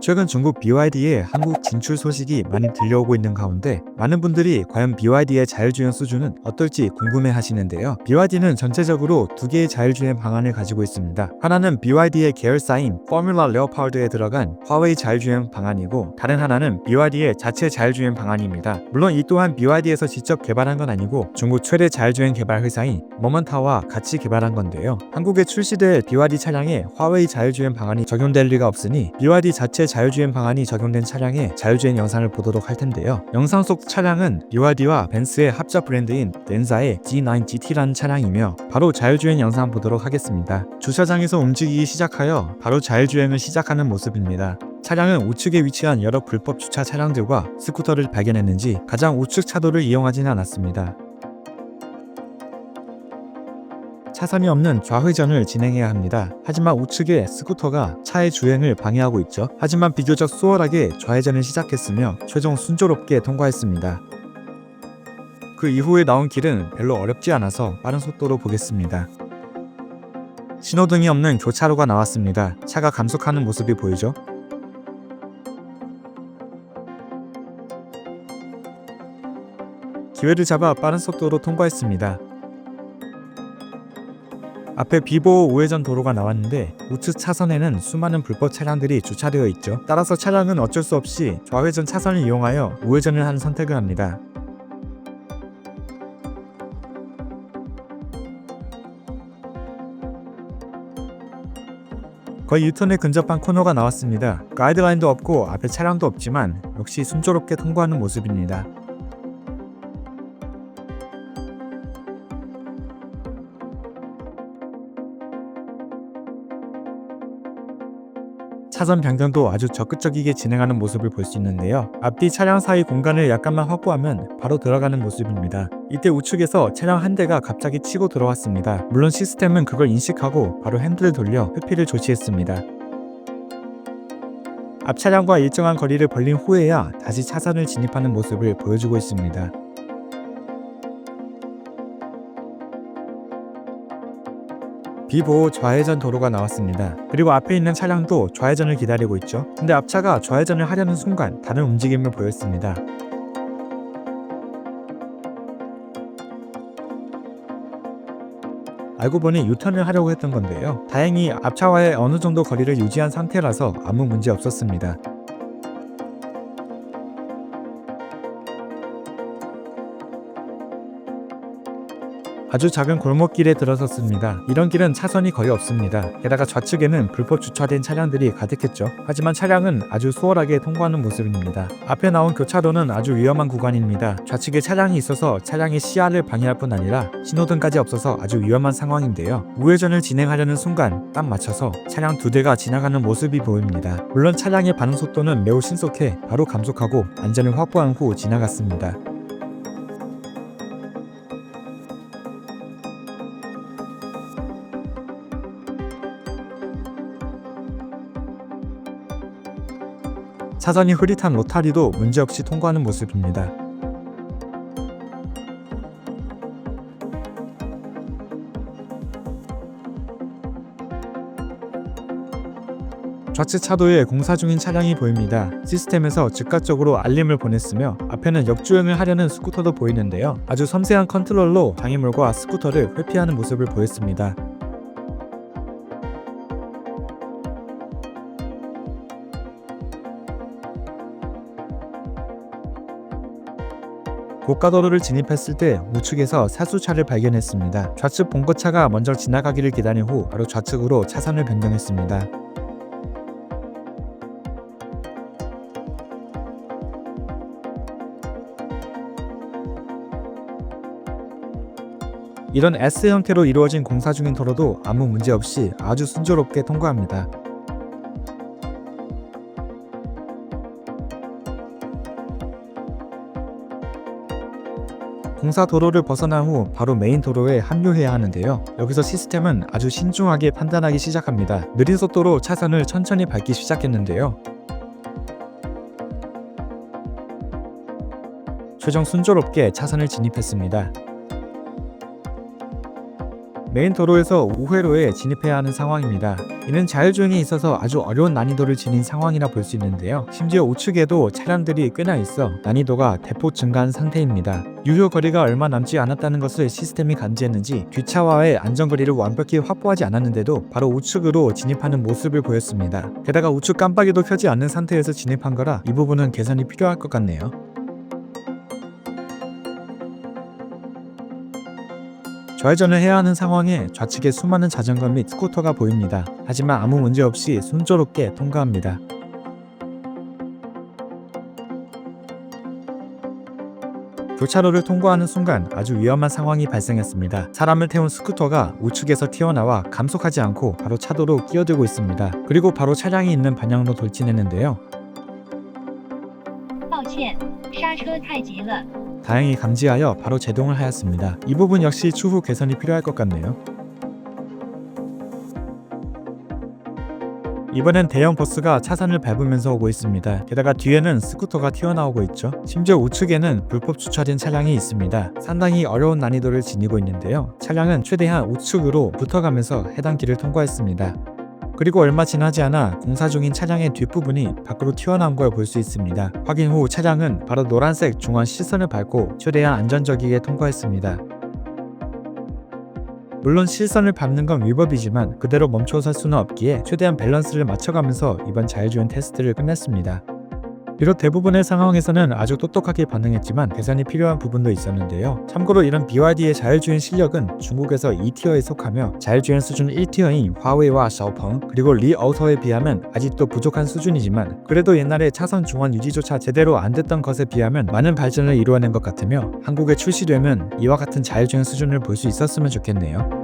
최근 중국 BYD의 한국 진출 소식이 많이 들려오고 있는 가운데 많은 분들이 과연 BYD의 자율주행 수준은 어떨지 궁금해 하시는데요. BYD는 전체적으로 두 개의 자율주행 방안을 가지고 있습니다. 하나는 BYD의 계열사인 포뮬라 레오파르드에 들어간 화웨이 자율주행 방안이고, 다른 하나는 BYD의 자체 자율주행 방안입니다. 물론 이 또한 BYD에서 직접 개발한 건 아니고 중국 최대 자율주행 개발 회사인 머먼타와 같이 개발한 건데요. 한국에 출시될 BYD 차량에 화웨이 자율주행 방안이 적용될 리가 없으니 BYD 자체 자율주행 방안이 적용된 차량의 자율주행 영상을 보도록 할 텐데요. 영상 속 차량은 BYD와 벤츠의 합작 브랜드인 덴사의 G9 GT라는 차량이며 바로 자율주행 영상 보도록 하겠습니다. 주차장에서 움직이기 시작하여 바로 자율주행을 시작하는 모습입니다. 차량은 우측에 위치한 여러 불법 주차 차량들과 스쿠터를 발견했는지 가장 우측 차도를 이용하지는 않았습니다. 차선이 없는 좌회전을 진행해야 합니다. 하지만 우측에 스쿠터가 차의 주행을 방해하고 있죠. 하지만 비교적 수월하게 좌회전을 시작했으며 최종 순조롭게 통과했습니다. 그 이후에 나온 길은 별로 어렵지 않아서 빠른 속도로 보겠습니다. 신호등이 없는 교차로가 나왔습니다. 차가 감속하는 모습이 보이죠? 기회를 잡아 빠른 속도로 통과했습니다. 앞에 비보호 우회전 도로가 나왔는데 우측 차선에는 수많은 불법 차량들이 주차되어 있죠. 따라서 차량은 어쩔 수 없이 좌회전 차선을 이용하여 우회전을 하는 선택을 합니다. 거의 유턴에 근접한 코너가 나왔습니다. 가이드라인도 없고 앞에 차량도 없지만 역시 순조롭게 통과하는 모습입니다. 차선 변경도 아주 적극적이게 진행하는 모습을 볼 수 있는데요. 앞뒤 차량 사이 공간을 약간만 확보하면 바로 들어가는 모습입니다. 이때 우측에서 차량 한 대가 갑자기 치고 들어왔습니다. 물론 시스템은 그걸 인식하고 바로 핸들을 돌려 회피를 조치했습니다. 앞 차량과 일정한 거리를 벌린 후에야 다시 차선을 진입하는 모습을 보여주고 있습니다. 비보호 좌회전 도로가 나왔습니다. 그리고 앞에 있는 차량도 좌회전을 기다리고 있죠. 근데 앞차가 좌회전을 하려는 순간 다른 움직임을 보였습니다. 알고 보니 유턴을 하려고 했던 건데요. 다행히 앞차와의 어느 정도 거리를 유지한 상태라서 아무 문제 없었습니다. 아주 작은 골목길에 들어섰습니다. 이런 길은 차선이 거의 없습니다. 게다가 좌측에는 불법 주차된 차량들이 가득했죠. 하지만 차량은 아주 수월하게 통과하는 모습입니다. 앞에 나온 교차로는 아주 위험한 구간입니다. 좌측에 차량이 있어서 차량의 시야를 방해할 뿐 아니라 신호등까지 없어서 아주 위험한 상황인데요. 우회전을 진행하려는 순간 딱 맞춰서 차량 두 대가 지나가는 모습이 보입니다. 물론 차량의 반응 속도는 매우 신속해 바로 감속하고 안전을 확보한 후 지나갔습니다. 차선이 흐릿한 로타리도 문제없이 통과하는 모습입니다. 좌측 차도에 공사 중인 차량이 보입니다. 시스템에서 즉각적으로 알림을 보냈으며 앞에는 역주행을 하려는 스쿠터도 보이는데요. 아주 섬세한 컨트롤로 장애물과 스쿠터를 회피하는 모습을 보였습니다. 고가도로를 진입했을 때 우측에서 사수차를 발견했습니다. 좌측 봉고차가 먼저 지나가기를 기다린 후 바로 좌측으로 차선을 변경했습니다. 이런 S 형태로 이루어진 공사 중인 도로도 아무 문제 없이 아주 순조롭게 통과합니다. 공사 도로를 벗어난 후 바로 메인 도로에 합류해야 하는데요. 여기서 시스템은 아주 신중하게 판단하기 시작합니다. 느린 속도로 차선을 천천히 밟기 시작했는데요. 최종 순조롭게 차선을 진입했습니다. 메인 도로에서 우회로에 진입해야 하는 상황입니다. 이는 자율주행에 있어서 아주 어려운 난이도를 지닌 상황이라 볼 수 있는데요. 심지어 우측에도 차량들이 꽤나 있어 난이도가 대폭 증가한 상태입니다. 유효 거리가 얼마 남지 않았다는 것을 시스템이 감지했는지 뒷차와의 안전거리를 완벽히 확보하지 않았는데도 바로 우측으로 진입하는 모습을 보였습니다. 게다가 우측 깜빡이도 켜지 않는 상태에서 진입한 거라 이 부분은 개선이 필요할 것 같네요. 좌회전을 해야 하는 상황에 좌측에 수많은 자전거 및 스쿠터가 보입니다. 하지만 아무 문제 없이 순조롭게 통과합니다. 교차로를 통과하는 순간 아주 위험한 상황이 발생했습니다. 사람을 태운 스쿠터가 우측에서 튀어나와 감속하지 않고 바로 차도로 끼어들고 있습니다. 그리고 바로 차량이 있는 방향으로 돌진했는데요. 다행히 감지하여 바로 제동을 하였습니다. 이 부분 역시 추후 개선이 필요할 것 같네요. 이번엔 대형 버스가 차선을 밟으면서 오고 있습니다. 게다가 뒤에는 스쿠터가 튀어나오고 있죠. 심지어 우측에는 불법 주차된 차량이 있습니다. 상당히 어려운 난이도를 지니고 있는데요. 차량은 최대한 우측으로 붙어가면서 해당 길을 통과했습니다. 그리고 얼마 지나지 않아 공사 중인 차량의 뒷부분이 밖으로 튀어나온 걸 볼 수 있습니다. 확인 후 차량은 바로 노란색 중앙 실선을 밟고 최대한 안전적이게 통과했습니다. 물론 실선을 밟는 건 위법이지만 그대로 멈춰설 수는 없기에 최대한 밸런스를 맞춰가면서 이번 자율주행 테스트를 끝냈습니다. 비록 대부분의 상황에서는 아주 똑똑하게 반응했지만 개선이 필요한 부분도 있었는데요. 참고로 이런 BYD의 자율주행 실력은 중국에서 2티어에 속하며 자율주행 수준 1티어인 화웨이와 샤오펑 그리고 리어우터에 비하면 아직도 부족한 수준이지만 그래도 옛날에 차선 중원 유지조차 제대로 안 됐던 것에 비하면 많은 발전을 이루어낸 것 같으며 한국에 출시되면 이와 같은 자율주행 수준을 볼 수 있었으면 좋겠네요.